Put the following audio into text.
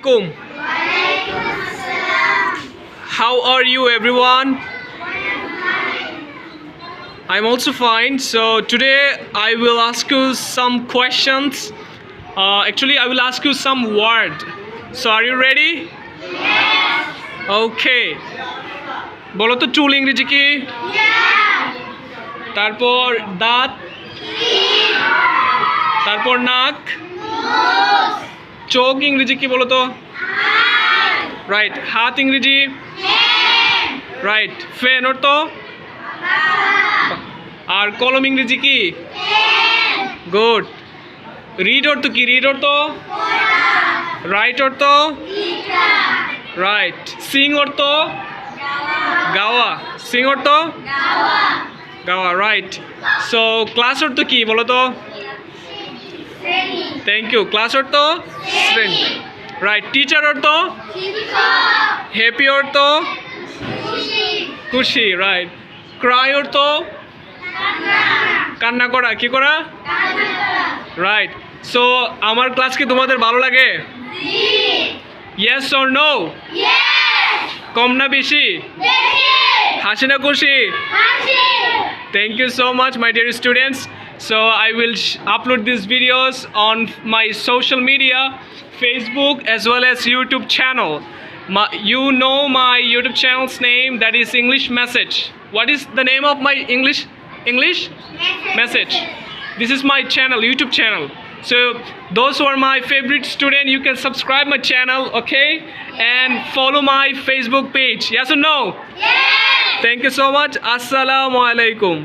alaikum. How are you, everyone? I'm also fine. So today I will ask you some questions. Actually, I will ask you some word. So are you ready? Okay. বলো তো চুল ইংরেজি কি? তারপর দাঁত, তারপর নাক, চোখ ইংরেজি কি বলো তো? রাইট। হাত ইংরেজি? রাইট। ফ্যান অর্থ? আর কলম ইংরেজি কি? গুড। রিড অর্থ কি? রিড অর্থ? রাইট অর্থ? রাইট। সিং অর্থ? গাওয়া। সিং অর্থ? গাওয়া, রাইট। সো ক্লাস অর্থ কি বলো তো? Thank you. ক্লাস অর্থ? শ্রেণী, রাইট। টিচার অর্থ? হ্যাপি অর্থ? খুশি, রাইট। ক্রাই অর্থ? কান্না করা। কি করা? রাইট। সো আমার ক্লাস কি তোমাদের ভালো লাগে? Yes or no? কম না বেশি? হাসি না খুশি? Thank you so much, my dear students. So I will upload these videos on my social media, Facebook as well as YouTube channel. You know my YouTube channel's name, that is English Message. What is the name of my English Message? This is my channel, YouTube channel. So those who are my favorite student, you can subscribe my channel, okay? And follow my Facebook page. Yes or no? Yes. Thank you so much. Assalamu alaikum.